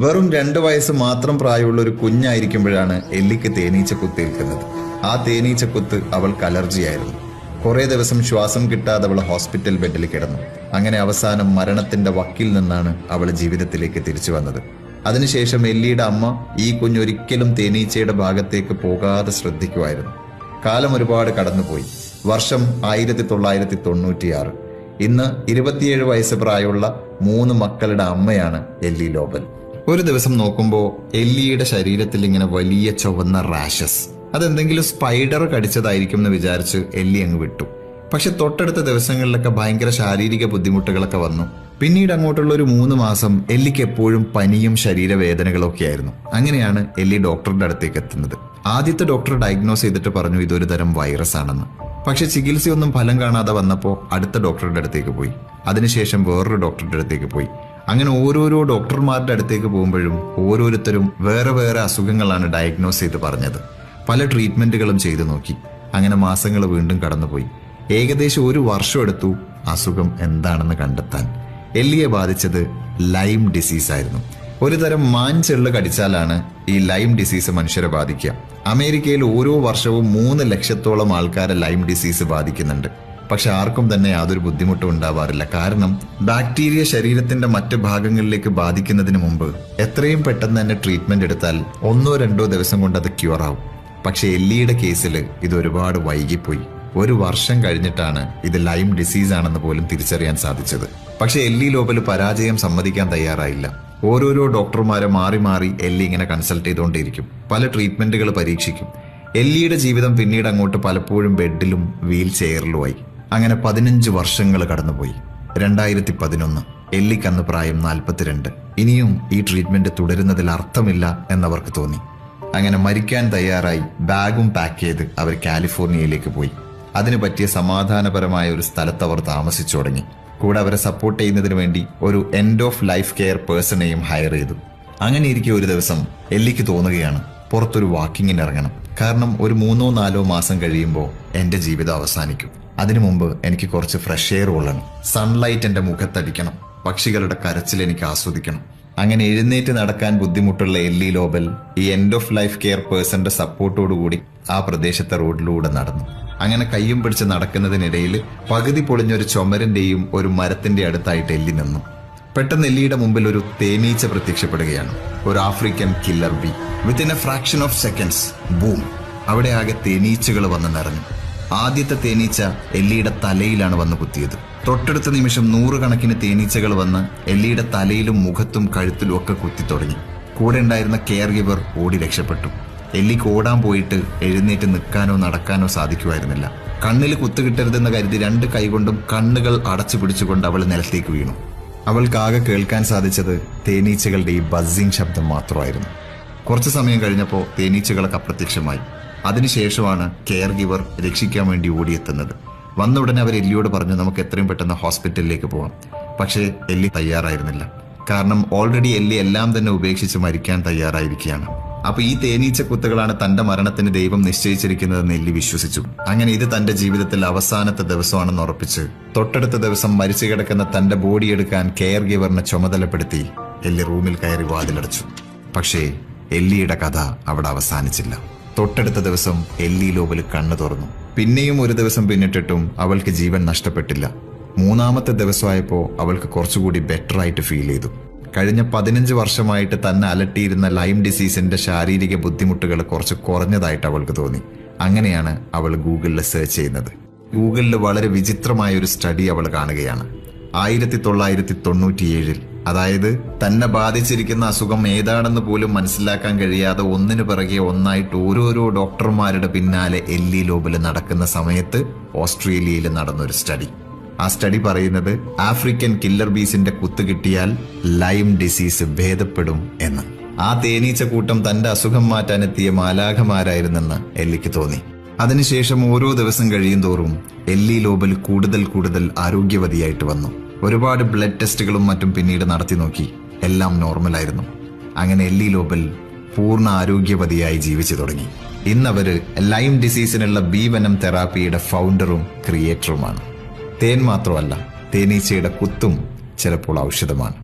വെറും 2 വയസ്സ് മാത്രം പ്രായമുള്ള ഒരു കുഞ്ഞായിരിക്കുമ്പോഴാണ് എല്ലിക്ക് തേനീച്ച കുത്തേൽക്കുന്നത്. ആ തേനീച്ച കുത്ത് അവൾക്ക് അലർജിയായിരുന്നു. കുറെ ദിവസം ശ്വാസം കിട്ടാതെ അവൾ ഹോസ്പിറ്റൽ ബെഡിൽ കിടന്നു. അങ്ങനെ അവസാനം മരണത്തിന്റെ വക്കിൽ നിന്നാണ് അവൾ ജീവിതത്തിലേക്ക് തിരിച്ചു വന്നത്. അതിനുശേഷം എല്ലിയുടെ അമ്മ ഈ കുഞ്ഞൊരിക്കലും തേനീച്ചയുടെ ഭാഗത്തേക്ക് പോകാതെ ശ്രദ്ധിക്കുമായിരുന്നു. കാലം ഒരുപാട് കടന്നുപോയി. വർഷം 1996. ഇന്ന് 27 വയസ്സ് പ്രായമുള്ള 3 മക്കളുടെ അമ്മയാണ് എല്ലി ലോബൽ. ഒരു ദിവസം നോക്കുമ്പോൾ എല്ലിയുടെ ശരീരത്തിൽ ഇങ്ങനെ വലിയ ചുവന്ന റാഷസ്. അതെന്തെങ്കിലും സ്പൈഡർ കടിച്ചതായിരിക്കും എന്ന് വിചാരിച്ച് എല്ലി അങ്ങ് വിട്ടു. പക്ഷെ തൊട്ടടുത്ത ദിവസങ്ങളിലൊക്കെ ഭയങ്കര ശാരീരിക ബുദ്ധിമുട്ടുകളൊക്കെ വന്നു. പിന്നീട് അങ്ങോട്ടുള്ള ഒരു 3 മാസം എല്ലിക്ക് എപ്പോഴും പനിയും ശരീരവേദനകളൊക്കെ ആയിരുന്നു. അങ്ങനെയാണ് എല്ലി ഡോക്ടറുടെ അടുത്തേക്ക് എത്തുന്നത്. ആദ്യത്തെ ഡോക്ടർ ഡയഗ്നോസ് ചെയ്തിട്ട് പറഞ്ഞു ഇതൊരു തരം വൈറസ് ആണെന്ന്. പക്ഷെ ചികിത്സയൊന്നും ഫലം കാണാതെ വന്നപ്പോൾ അടുത്ത ഡോക്ടറുടെ അടുത്തേക്ക് പോയി. അതിനുശേഷം വേറൊരു ഡോക്ടറുടെ അടുത്തേക്ക് പോയി. അങ്ങനെ ഓരോരോ ഡോക്ടർമാരുടെ അടുത്തേക്ക് പോകുമ്പോഴും ഓരോരുത്തരും വേറെ വേറെ അസുഖങ്ങളാണ് ഡയഗ്നോസ് ചെയ്ത് പറഞ്ഞത്. പല ട്രീറ്റ്മെന്റുകളും ചെയ്തു നോക്കി. അങ്ങനെ മാസങ്ങൾ വീണ്ടും കടന്നുപോയി. ഏകദേശം 1 വർഷം എടുത്തു അസുഖം എന്താണെന്ന് കണ്ടെത്താൻ. എല്ലിയെ ബാധിച്ചത് ലൈം ഡിസീസ് ആയിരുന്നു. ഒരു തരം മാൻചെള്ള് കടിച്ചാലാണ് ഈ ലൈം ഡിസീസ് മനുഷ്യരെ ബാധിക്കുക. അമേരിക്കയിൽ ഓരോ വർഷവും 3 ലക്ഷത്തോളം ആൾക്കാരെ ലൈം ഡിസീസ് ബാധിക്കുന്നുണ്ട്. പക്ഷെ ആർക്കും തന്നെ യാതൊരു ബുദ്ധിമുട്ടും ഉണ്ടാവാറില്ല. കാരണം ബാക്ടീരിയ ശരീരത്തിന്റെ മറ്റ് ഭാഗങ്ങളിലേക്ക് ബാധിക്കുന്നതിന് മുമ്പ് എത്രയും പെട്ടെന്ന് തന്നെ ട്രീറ്റ്മെന്റ് എടുത്താൽ 1-2 ദിവസം കൊണ്ട് അത് ക്യൂർ ആവും. പക്ഷെ എല്ലിയുടെ കേസിൽ ഇത് ഒരുപാട് വൈകിപ്പോയി. 1 വർഷം കഴിഞ്ഞിട്ടാണ് ഇത് ലൈം ഡിസീസ് ആണെന്ന് പോലും തിരിച്ചറിയാൻ സാധിച്ചത്. പക്ഷെ എല്ലി ലോബൽ പരാജയം സമ്മതിക്കാൻ തയ്യാറായില്ല. ഓരോരോ ഡോക്ടർമാരെ മാറി മാറി എല്ലി ഇങ്ങനെ കൺസൾട്ട് ചെയ്തുകൊണ്ടേയിരിക്കും. പല ട്രീറ്റ്മെന്റുകൾ പരീക്ഷിക്കും. എല്ലിയുടെ ജീവിതം പിന്നീട് അങ്ങോട്ട് പലപ്പോഴും ബെഡിലും വീൽ ചെയറിലുമായി. അങ്ങനെ 15 വർഷങ്ങൾ കടന്നുപോയി. 2011 എല്ലിക്ക് അന്ന് പ്രായം 42. ഇനിയും ഈ ട്രീറ്റ്മെന്റ് തുടരുന്നതിൽ അർത്ഥമില്ല എന്നവർക്ക് തോന്നി. അങ്ങനെ മരിക്കാൻ തയ്യാറായി ബാഗും പാക്ക് ചെയ്ത് അവർ കാലിഫോർണിയയിലേക്ക് പോയി. അതിനു പറ്റിയ സമാധാനപരമായ ഒരു സ്ഥലത്ത് അവർ താമസിച്ചു തുടങ്ങി. കൂടെ അവരെ സപ്പോർട്ട് ചെയ്യുന്നതിന് വേണ്ടി ഒരു എൻഡ് ഓഫ് ലൈഫ് കെയർ പേഴ്സണെയും ഹയർ ചെയ്തു. അങ്ങനെ ഇരിക്കെ ഒരു ദിവസം എല്ലിക്ക് തോന്നുകയാണ് പുറത്തൊരു വാക്കിങ്ങിന് ഇറങ്ങണം. കാരണം ഒരു 3-4 മാസം കഴിയുമ്പോൾ എന്റെ ജീവിതം അവസാനിക്കും. അതിനു മുമ്പ് എനിക്ക് കുറച്ച് ഫ്രഷ് എയർ കൊള്ളണം. സൺലൈറ്റ് എന്റെ മുഖത്തടിക്കണം. പക്ഷികളുടെ കരച്ചിൽ എനിക്ക് ആസ്വദിക്കണം. അങ്ങനെ എഴുന്നേറ്റ് നടക്കാൻ ബുദ്ധിമുട്ടുള്ള എല്ലി ലോബൽ ഈ എൻഡ് ഓഫ് ലൈഫ് കെയർ പേഴ്സന്റെ സപ്പോർട്ടോടുകൂടി ആ പ്രദേശത്തെ റോഡിലൂടെ നടന്നു. അങ്ങനെ കയ്യും പിടിച്ച് നടക്കുന്നതിനിടയിൽ പകുതി പൊളിഞ്ഞൊരു ചുമരിന്റെയും ഒരു മരത്തിന്റെ അടുത്തായിട്ട് എല്ലി നിന്നു. പെട്ടെന്ന് എല്ലിയുടെ മുമ്പിൽ ഒരു തേനീച്ച പ്രത്യക്ഷപ്പെടുകയാണ്. ഒരു African killer B. Within A fraction of seconds boom, അവിടെ ആകെ തേനീച്ചകൾ വന്ന് നിറഞ്ഞു. ആദ്യത്തെ തേനീച്ച എല്ലിയുടെ തലയിലാണ് വന്ന് കുത്തിയത്. തൊട്ടടുത്ത നിമിഷം 100 കണക്കിന് തേനീച്ചകൾ വന്ന് എല്ലിയുടെ തലയിലും മുഖത്തും കഴുത്തിലും ഒക്കെ കുത്തി തുടങ്ങി. കൂടെ ഉണ്ടായിരുന്ന കെയർ ഗിവർ ഓടി രക്ഷപ്പെട്ടു. എല്ലിക്ക് ഓടാൻ പോയിട്ട് എഴുന്നേറ്റ് നിൽക്കാനോ നടക്കാനോ സാധിക്കുമായിരുന്നില്ല. കണ്ണിൽ കുത്തുകിട്ടരുതെന്ന് കരുതി 2 കൈകൊണ്ടും കണ്ണുകൾ അടച്ചു പിടിച്ചുകൊണ്ട് അവൾ നിലത്തേക്ക് വീണു. അവൾക്കാകെ കേൾക്കാൻ സാധിച്ചത് തേനീച്ചകളുടെ ഈ ബസ്സിംഗ് ശബ്ദം മാത്രമായിരുന്നു. കുറച്ചു സമയം കഴിഞ്ഞപ്പോൾ തേനീച്ചകളൊക്കെ അപ്രത്യക്ഷമായി. അതിനുശേഷമാണ് കെയർ ഗിവർ രക്ഷിക്കാൻ വേണ്ടി ഓടിയെത്തുന്നത്. വന്ന ഉടനെ അവർ എല്ലിയോട് പറഞ്ഞു നമുക്ക് എത്രയും പെട്ടെന്ന് ഹോസ്പിറ്റലിലേക്ക് പോകാം. പക്ഷേ എല്ലി തയ്യാറായിരുന്നില്ല. കാരണം ഓൾറെഡി എല്ലി എല്ലാം തന്നെ ഉപേക്ഷിച്ച് മരിക്കാൻ തയ്യാറായിരിക്കുകയാണ്. അപ്പൊ ഈ തേനീച്ച കുത്തുകളാണ് തന്റെ മരണത്തിന് ദൈവം നിശ്ചയിച്ചിരിക്കുന്നതെന്ന് എല്ലി വിശ്വസിച്ചു. അങ്ങനെ ഇത് തന്റെ ജീവിതത്തിൽ അവസാനത്തെ ദിവസമാണെന്ന് ഉറപ്പിച്ച് തൊട്ടടുത്ത ദിവസം മരിച്ചു കിടക്കുന്ന തന്റെ ബോഡി എടുക്കാൻ കെയർ ഗിവറിനെ ചുമതലപ്പെടുത്തി എല്ലി റൂമിൽ കയറി വാതിലടച്ചു. പക്ഷേ എല്ലിയുടെ കഥ അവിടെ അവസാനിച്ചില്ല. തൊട്ടടുത്ത ദിവസം എല്ലി ലോബൽ കണ്ണു തുറന്നു. പിന്നെയും ഒരു ദിവസം പിന്നിട്ടിട്ടും അവൾക്ക് ജീവൻ നഷ്ടപ്പെട്ടില്ല. 3-ാമത്തെ ദിവസമായപ്പോൾ അവൾക്ക് കുറച്ചുകൂടി ബെറ്റർ ആയിട്ട് ഫീൽ ചെയ്തു. കഴിഞ്ഞ 15 വർഷമായിട്ട് തന്നെ അലട്ടിയിരുന്ന ലൈം ഡിസീസിന്റെ ശാരീരിക ബുദ്ധിമുട്ടുകൾ കുറച്ച് കുറഞ്ഞതായിട്ട് അവൾക്ക് തോന്നി. അങ്ങനെയാണ് അവൾ ഗൂഗിളിൽ സെർച്ച് ചെയ്യുന്നത്. ഗൂഗിളിൽ വളരെ വിചിത്രമായ ഒരു സ്റ്റഡി അവൾ കാണുകയാണ്. 1997, അതായത് തന്നെ ബാധിച്ചിരിക്കുന്ന അസുഖം ഏതാണെന്ന് പോലും മനസ്സിലാക്കാൻ കഴിയാതെ ഒന്നിനു പിറകെ ഒന്നായിട്ട് ഓരോരോ ഡോക്ടർമാരുടെ പിന്നാലെ എല്ലി ലോബൽ നടക്കുന്ന സമയത്ത് ഓസ്ട്രേലിയയിൽ നടന്നൊരു സ്റ്റഡി. ആ സ്റ്റഡി പറയുന്നത് ആഫ്രിക്കൻ കില്ലർ ബീസിന്റെ കുത്ത് കിട്ടിയാൽ ലൈം ഡിസീസ് ഭേദപ്പെടും എന്ന്. ആ തേനീച്ച കൂട്ടം തന്റെ അസുഖം മാറ്റാനെത്തിയ മാലാഖമാരായിരുന്നെന്ന് എല്ലിക്ക് തോന്നി. അതിനുശേഷം ഓരോ ദിവസം കഴിയും തോറും എല്ലി ലോബൽ കൂടുതൽ ആരോഗ്യവതിയായിട്ട് വന്നു. ഒരുപാട് ബ്ലഡ് ടെസ്റ്റുകളും മറ്റും പിന്നീട് നടത്തി നോക്കി. എല്ലാം നോർമലായിരുന്നു. അങ്ങനെ എല്ലി ലോബൽ പൂർണ്ണ ആരോഗ്യവതിയായി ജീവിച്ചു തുടങ്ങി. ഇന്നവര് ലൈം ഡിസീസിനുള്ള ബി വെനം തെറാപ്പിയുടെ ഫൗണ്ടറും ക്രിയേറ്ററുമാണ്. തേൻ മാത്രമല്ല, തേനീച്ചയുടെ കുത്തും ചിലപ്പോൾ ഔഷധമാണ്.